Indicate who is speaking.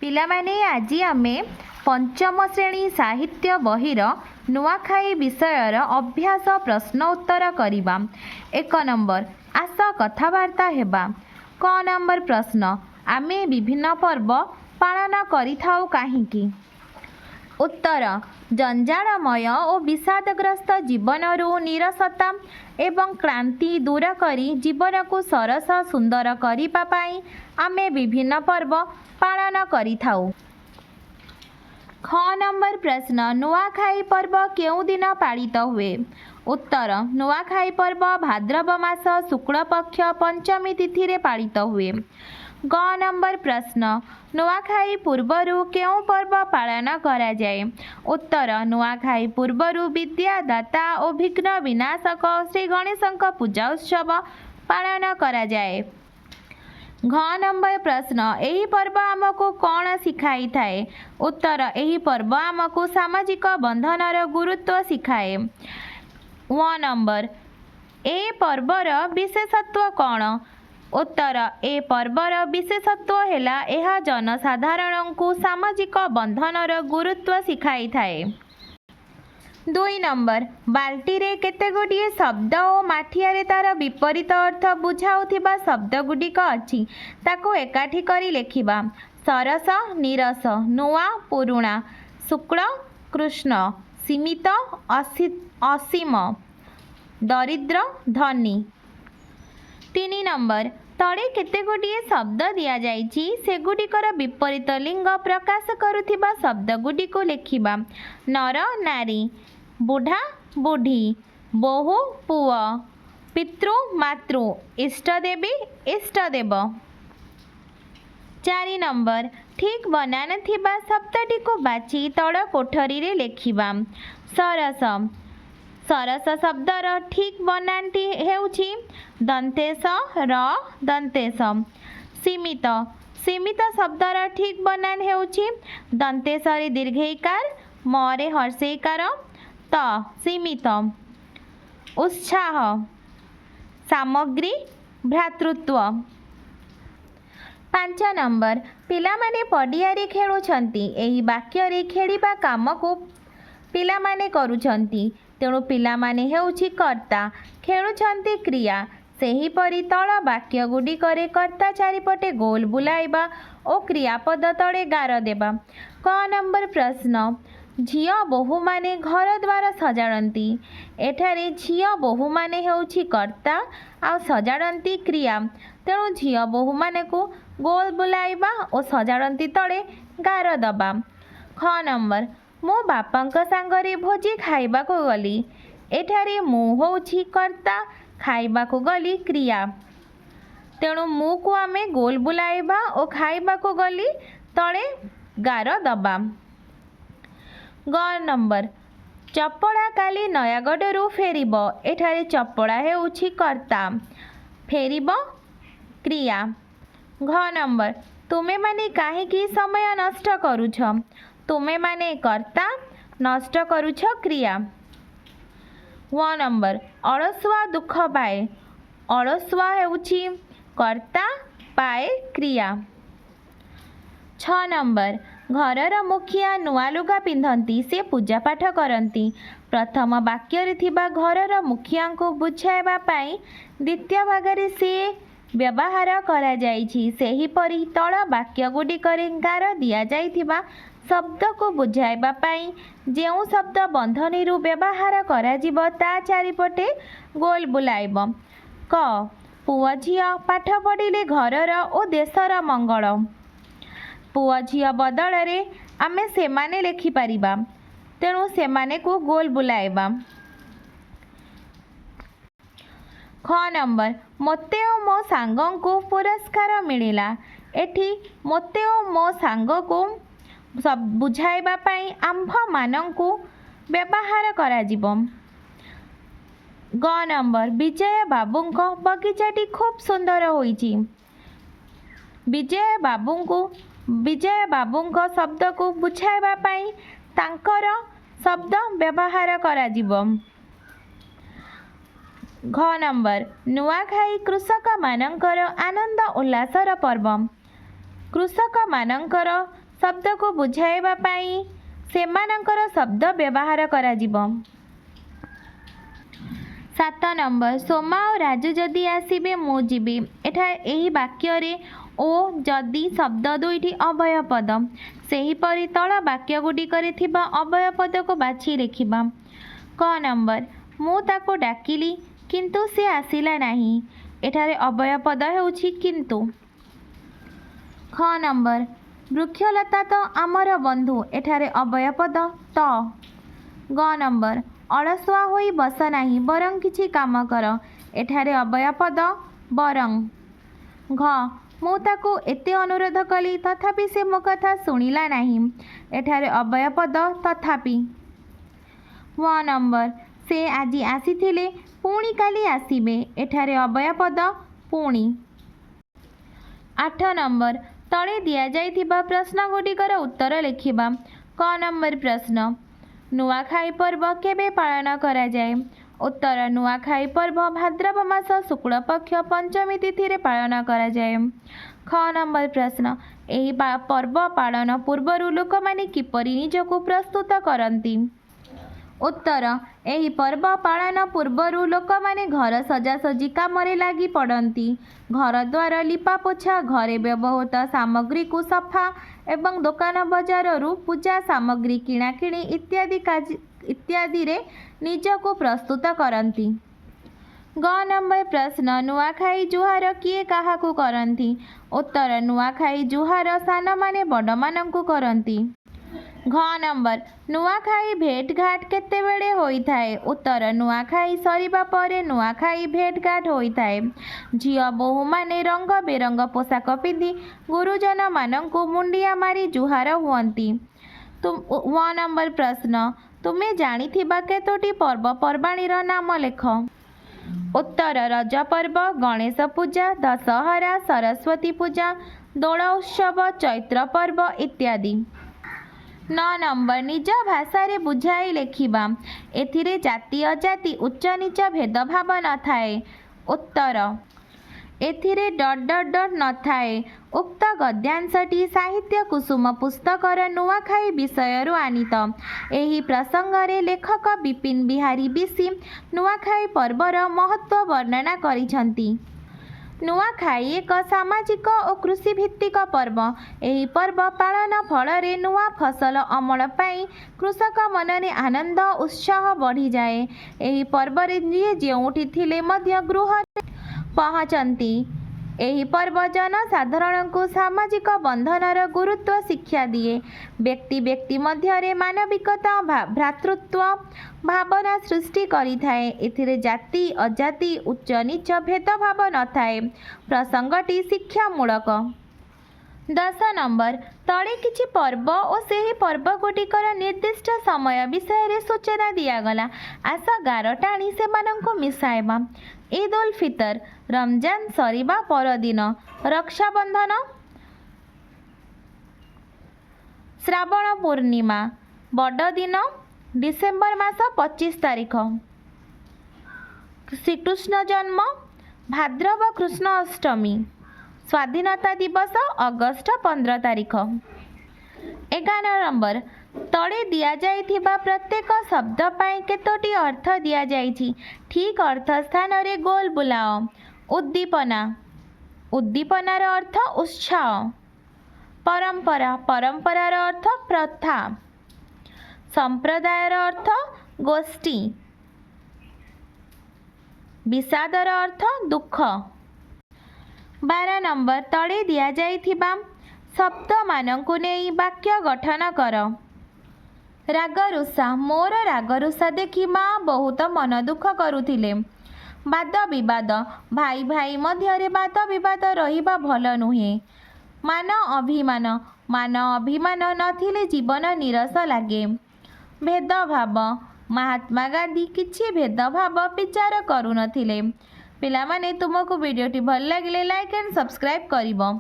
Speaker 1: ପିଲାମାନେ ଆଜି ଆମେ ପଞ୍ଚମ ଶ୍ରେଣୀ ସାହିତ୍ୟ ବହିର ନୂଆଖାଇ ବିଷୟର ଅଭ୍ୟାସ ପ୍ରଶ୍ନ ଉତ୍ତର କରିବା। 1 ନମ୍ବର, ଆସ କଥାବାର୍ତ୍ତା ହେବା। କ ନମ୍ବର ପ୍ରଶ୍ନ, ଆମେ ବିଭିନ୍ନ ପର୍ବ ପାଳନ କରିଥାଉ କାହିଁକି? ଉତ୍ତର, ଜଞ୍ଜାଳମୟ ଓ ବିଷାଦଗ୍ରସ୍ତ ଜୀବନରୁ ନିରସତା ଏବଂ କ୍ଳାନ୍ତି ଦୂର କରି ଜୀବନକୁ ସରସ ସୁନ୍ଦର କରିବା ପାଇଁ ଆମେ ବିଭିନ୍ନ ପର୍ବ ପାଳନ କରିଥାଉ। ଖ ନମ୍ବର ପ୍ରଶ୍ନ, ନୂଆଖାଇ ପର୍ବ କେଉଁ ଦିନ ପାଳିତ ହୁଏ? ଉତ୍ତର, ନୂଆଖାଇ ପର୍ବ ଭାଦ୍ରବ ମାସ ଶୁକ୍ଳପକ୍ଷ ପଞ୍ଚମୀ ତିଥିରେ ପାଳିତ ହୁଏ। ଗ ନମ୍ବର ପ୍ରଶ୍ନ, ନୂଆଖାଇ ପୂର୍ବରୁ କେଉଁ ପର୍ବ ପାଳନ କରାଯାଏ? ଉତ୍ତର, ନୂଆଖାଇ ପୂର୍ବରୁ ବିଦ୍ୟାଦାତା ଓ ବିଘ୍ନ ବିନାଶକ ଶ୍ରୀ ଗଣେଶଙ୍କ ପୂଜା ଉତ୍ସବ ପାଳନ କରାଯାଏ। ଘ ନମ୍ବର ପ୍ରଶ୍ନ, ଏହି ପର୍ବ ଆମକୁ କ'ଣ ଶିଖାଇଥାଏ? ଉତ୍ତର, ଏହି ପର୍ବ ଆମକୁ ସାମାଜିକ ବନ୍ଧନର ଗୁରୁତ୍ୱ ଶିଖାଏ। ୱ ନମ୍ବର, ଏ ପର୍ବର ବିଶେଷତ୍ୱ କ'ଣ? ଉତ୍ତର, ଏ ପର୍ବର ବିଶେଷତ୍ୱ ହେଲା ଏହା ଜନସାଧାରଣଙ୍କୁ ସାମାଜିକ ବନ୍ଧନର ଗୁରୁତ୍ୱ ଶିଖାଇଥାଏ। 2 ନମ୍ବର, ବାଲଟିରେ କେତେଗୁଡ଼ିଏ ଶବ୍ଦ ଓ ମାଠିଆରେ ତା'ର ବିପରୀତ ଅର୍ଥ ବୁଝାଉଥିବା ଶବ୍ଦଗୁଡ଼ିକ ଅଛି, ତାକୁ ଏକାଠି କରି ଲେଖିବା। ସରସ ନିରସ, ନୂଆ ପୁରୁଣା, ଶୁକ୍ଳ କୃଷ୍ଣ, ସୀମିତ ଅସୀମ, ଦରିଦ୍ର ଧନୀ। 3 ନମ୍ବର, ତଳେ କେତେଗୁଡ଼ିଏ ଶବ୍ଦ ଦିଆଯାଇଛି, ସେଗୁଡ଼ିକର ବିପରୀତ ଲିଙ୍ଗ ପ୍ରକାଶ କରୁଥିବା ଶବ୍ଦଗୁଡ଼ିକୁ ଲେଖିବା। ନର ନାରୀ, ବୁଢ଼ା ବୁଢ଼ୀ, ବୋହୂ ପୁଅ, ପିତୃ ମାତୃ, ଇଷ୍ଟଦେବୀ ଇଷ୍ଟଦେବ। 4 ନମ୍ବର, ଠିକ୍ ବନାନ ଥିବା ଶବ୍ଦଟିକୁ ବାଛି ତଳ କୋଠରୀରେ ଲେଖିବା। ସରସ, ସରସ ଶବ୍ଦର ଠିକ୍ ବନାନଟି ହେଉଛି ଦନ୍ତେଶ ର ଦନ୍ତେଶ। ସୀମିତ, ସୀମିତ ଶବ୍ଦର ଠିକ୍ ବନାନ ହେଉଛି ଦନ୍ତେଶରେ ଦୀର୍ଘଇକାର, ମରେ ହର୍ଷଇକାର, ତ ସୀମିତ। ଉତ୍ସାହ, ସାମଗ୍ରୀ, ଭ୍ରାତୃତ୍ୱ। 5 ନମ୍ବର, ପିଲାମାନେ ପଡ଼ିଆରେ ଖେଳୁଛନ୍ତି। ଏହି ବାକ୍ୟରେ ଖେଳିବା କାମକୁ ପିଲାମାନେ କରୁଛନ୍ତି, ତେଣୁ ପିଲାମାନେ ହେଉଛି କର୍ତ୍ତା, ଖେଳୁଛନ୍ତି କ୍ରିୟା। ସେହିପରି ତଳ ବାକ୍ୟଗୁଡ଼ିକରେ କର୍ତ୍ତା ଚାରିପଟେ ଗୋଲ ବୁଲାଇବା ଓ କ୍ରିୟାପଦ ତଳେ ଗାର ଦେବା। କ ନମ୍ବର ପ୍ରଶ୍ନ, ଝିଅ ବୋହୂମାନେ ଘରଦ୍ୱାର ସଜାଡ଼ନ୍ତି। ଏଠାରେ ଝିଅ ବୋହୂମାନେ ହେଉଛି କର୍ତ୍ତା ଆଉ ସଜାଡ଼ନ୍ତି କ୍ରିୟା, ତେଣୁ ଝିଅ ବୋହୂମାନଙ୍କୁ ଗୋଲ ବୁଲାଇବା ଓ ସଜାଡ଼ନ୍ତି ତଳେ ଗାର ଦେବା। ଖ ନମ୍ବର, ମୁଁ ବାପାଙ୍କ ସାଙ୍ଗରେ ଭୋଜି ଖାଇବାକୁ ଗଲି। ଏଠାରେ ମୁଁ ହେଉଛି କର୍ତ୍ତା, ଖାଇବାକୁ ଗଲି କ୍ରିୟା, ତେଣୁ ମୁଁକୁ ଆମେ ଗୋଲ ବୁଲାଇବା ଓ ଖାଇବାକୁ ଗଲି ତଳେ ଗାର ଦେବା। ଗ ନମ୍ବର, ଚପଳା କାଲି ନୟାଗଡ଼ରୁ ଫେରିବ। ଏଠାରେ ଚପଳା ହେଉଛି କର୍ତ୍ତା, ଫେରିବ କ୍ରିୟା। ଘ ନମ୍ବର, ତୁମେମାନେ କାହିଁକି ସମୟ ନଷ୍ଟ କରୁଛ? ତୁମେମାନେ କର୍ତ୍ତା, ନଷ୍ଟ କରୁଛ କ୍ରିୟା। ୱ ନମ୍ବର, ଅଳସୁଆ ଦୁଃଖ ପାଏ। ଅଳସୁଆ ହେଉଛି କର୍ତ୍ତା, ପାଏ କ୍ରିୟା। 6 ନମ୍ବର, ଘରର ମୁଖିଆ ନୂଆ ଲୁଗା ପିନ୍ଧନ୍ତି, ସେ ପୂଜାପାଠ କରନ୍ତି। ପ୍ରଥମ ବାକ୍ୟରେ ଥିବା ଘରର ମୁଖିଆଙ୍କୁ ବୁଝାଇବା ପାଇଁ ଦ୍ୱିତୀୟ ଭାଗରେ ସେ ବ୍ୟବହାର କରାଯାଇଛି। ସେହିପରି ତଳ ବାକ୍ୟଗୁଡ଼ିକରେ ଗାର ଦିଆଯାଇଥିବା ଶବ୍ଦକୁ ବୁଝାଇବା ପାଇଁ ଯେଉଁ ଶବ୍ଦ ବନ୍ଧନୀରୁ ବ୍ୟବହାର କରାଯିବ ତା ଚାରିପଟେ ଗୋଲ ବୁଲାଇବ। କ, ପୁଅ ଝିଅ ପାଠ ପଢ଼ିଲେ ଘରର ଓ ଦେଶର ମଙ୍ଗଳ। ପୁଅ ଝିଅ ବଦଳରେ ଆମେ ସେମାନେ ଲେଖିପାରିବା, ତେଣୁ ସେମାନେକୁ ଗୋଲ ବୁଲାଇବା। ଖ ନମ୍ବର, ମୋତେ ଓ ମୋ ସାଙ୍ଗଙ୍କୁ ପୁରସ୍କାର ମିଳିଲା। ଏଠି ମୋତେ ଓ ମୋ ସାଙ୍ଗକୁ ବୁଝାଇବା ପାଇଁ ଆମ୍ଭମାନଙ୍କୁ ବ୍ୟବହାର କରାଯିବ। ଗ ନମ୍ବର, ବିଜୟ ବାବୁଙ୍କ ବଗିଚାଟି ଖୁବ୍ ସୁନ୍ଦର ହୋଇଛି। ବିଜୟ ବାବୁଙ୍କ ଶବ୍ଦକୁ ବୁଝାଇବା ପାଇଁ ତାଙ୍କର ଶବ୍ଦ ବ୍ୟବହାର କରାଯିବ। ଘ ନମ୍ବର, ନୂଆଖାଇ କୃଷକମାନଙ୍କର ଆନନ୍ଦ ଉଲ୍ଲାସର ପର୍ବ। କୃଷକମାନଙ୍କର शब्द को बुझाइबा पाई सेमानंकर शब्द व्यवहार कराजिबो। 7 नंबर सोमा और राजू जदि आसीबे मु जीबी। एही वाक्य रे ओ जदि शब्द दुईटी अभय पद सेहीपरि तल वाक्य गुड़िकरे थिबा अभय पद को बाछि लिखिबा। क नंबर मु ताको डाकिली किंतु से आसिला नाही। एठारे अभय पद हेउछि किंतु। ख नंबर वृक्षलता तो आमर बंधु। एठारे अभय पद त। ग नंबर अलसुआ होई बस नाही बरं किछि काम कर। एठारे अभय पद बरं। घ मु ताको एते अनुरोध कली तथापि से मो कथा सुनिला नाही। एठारे अभय पद तथापि। व नंबर से आजी आसीथिले पुणी काली आसीबे। एठारे अभय पद पुणी। 8 नंबर तले दिया जाइथिबा प्रश्न गुड़िकर उत्तर लिखिबा। क नंबर प्रश्न नुआखाई पर्व केबे पालन करा जाए। उत्तर नुआखाई पर्व भाद्रव मास शुक्ल पक्ष पंचमी तिथि रे पालन करा जाए। ख नंबर प्रश्न एही पर्व पालन पूर्वरु लोक माने किपरि निजको प्रस्तुत करंती। उत्तर एही पर्व पालन पूर्वरु लोक माने घर सजासजी कामरे लागी पड़ती। घर द्वार लिपा पोछा घरे व्यवहृत सामग्री को सफा एवं दुकान बजाररू पूजा सामग्री किणाकिणी इत्यादि रे निजको प्रस्तुत करती। ग नंबर प्रश्न नुआखाई जुहार किए काहाकू करती। उत्तर नुआखाई जुहार सान माने बड़ मानंकू करती। घ नंबर नुआखाई भेट घाट केते बेले होई थाए। उत्तर नुआखाई सरिबा परे नुआखाई भेट घाट होई थाए। झियो बोहू माने रंग बेरंग पोशाक पिंधि गुरुजन मानंकू मुंडिया मारी जुहार हुअंती। व नंबर प्रश्न तुमे जानिथिबा केतोटी पर्व पर्बाणीर नाम लेख। उत्तर रज पर्व गणेश पूजा दशहरा सरस्वती पूजा दोल उत्सव चैत्र पर्व इत्यादि। 9 नंबर निज भाषा रे बुझाई लेखिबा। एथिरे जाति अजाति उच्च नीच भेदभाव न थाए। उत्तर एथिरे डट डट डट न थाए। उक्त गद्यांशटी साहित्य कुसुम पुस्तकर नुआखाई विषयरू आनीत। एही प्रसंगरे लेखक विपिन बिहारी बिसी नुआखाई पर्वर महत्व वर्णना करिछंती। नुआखाई एक सामाजिक और कृषि भित्तिक पर्व। एही पर्व पालन फल नुआ फसल अमल पाई कृषक मनरे आनंद उत्साह बढ़ी जाए। एही पर्व जी जेउठी थिले मध्य गृह पहुँचती। एही पर्व जनसाधारण को सामाजिक बंधनर गुरुत्व शिक्षा दिए। व्यक्ति व्यक्ति मध्यरे मानविकता भ्रातृत्व भावना सृष्टि करिथाए। एथिरे जाति अजाति उच्च नीच भेदभाव न थाए। प्रसंगटी शिक्षामूलक। 10 नंबर तले किछि पर्व और सेही पर्व गुटिकर निर्दिष्ट समय विषय रे सूचना दियागला। आस गार टाणी सेमानंको मिसाइबा। ईद उल फितर रमजान सरिबा परदिन। रक्षाबंधन श्रावण पूर्णिमा बड़ दिन डिसेम्बर मास 25 तारिख। श्रीकृष्ण जन्म भाद्रव कृष्ण अष्टमी। स्वाधीनता दिवस अगस्ट 15 तारिख। 11 नंबर तले दिया जाइथिबा प्रत्येक शब्द पाई केतोटी अर्थ दिया जाइछि। ठीक अर्थ स्थान रे गोल बुलाओ। उद्दीपना उद्दीपनार अर्थ उत्साह। परंपरा परंपरार अर्थ प्रथा। संप्रदायर अर्थ गोष्ठी। विषादर अर्थ दुख। 12 नंबर तले दिया जाइथिबा शब्द मानंकु नेई वाक्य गठन कर। रागरुषा मोर रागरुषा देखि माँ बहुत मन दुख करुथिले। वाद विवाद भाई भाई मध्यरे वाद विवाद रहिबा भल नुहे। मान अभिमान नथिले जीवन निरस लागे। भेदभाव महात्मा गांधी किछि भेदभाव विचार करू नथिले। पिलामाने तुमको वीडियोटी भल लागिले लाइक एंड सब्सक्राइब करिबो।